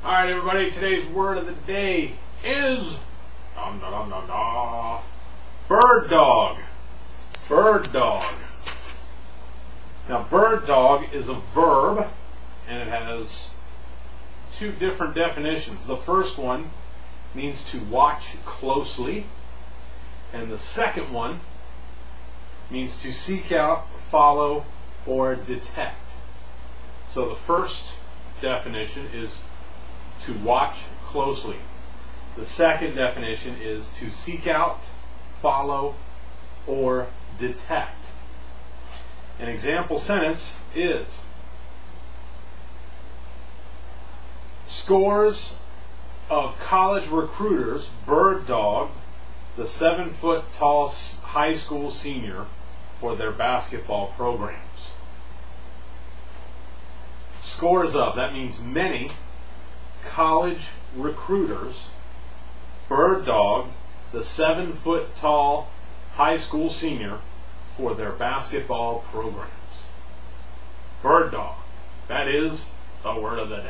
All right, everybody, today's word of the day is bird dog. Bird dog. Now, bird dog is a verb, and it has two different definitions. The first one means to watch closely, and the second one means to seek out, follow, or detect. So the first definition is to watch closely. The second definition is to seek out, follow, or detect. An example sentence is: scores of college recruiters bird dog the 7-foot-tall high school senior for their basketball programs. Scores of, that means many, college recruiters bird dog the 7-foot-tall high school senior for their basketball programs. Bird dog. That is the word of the day.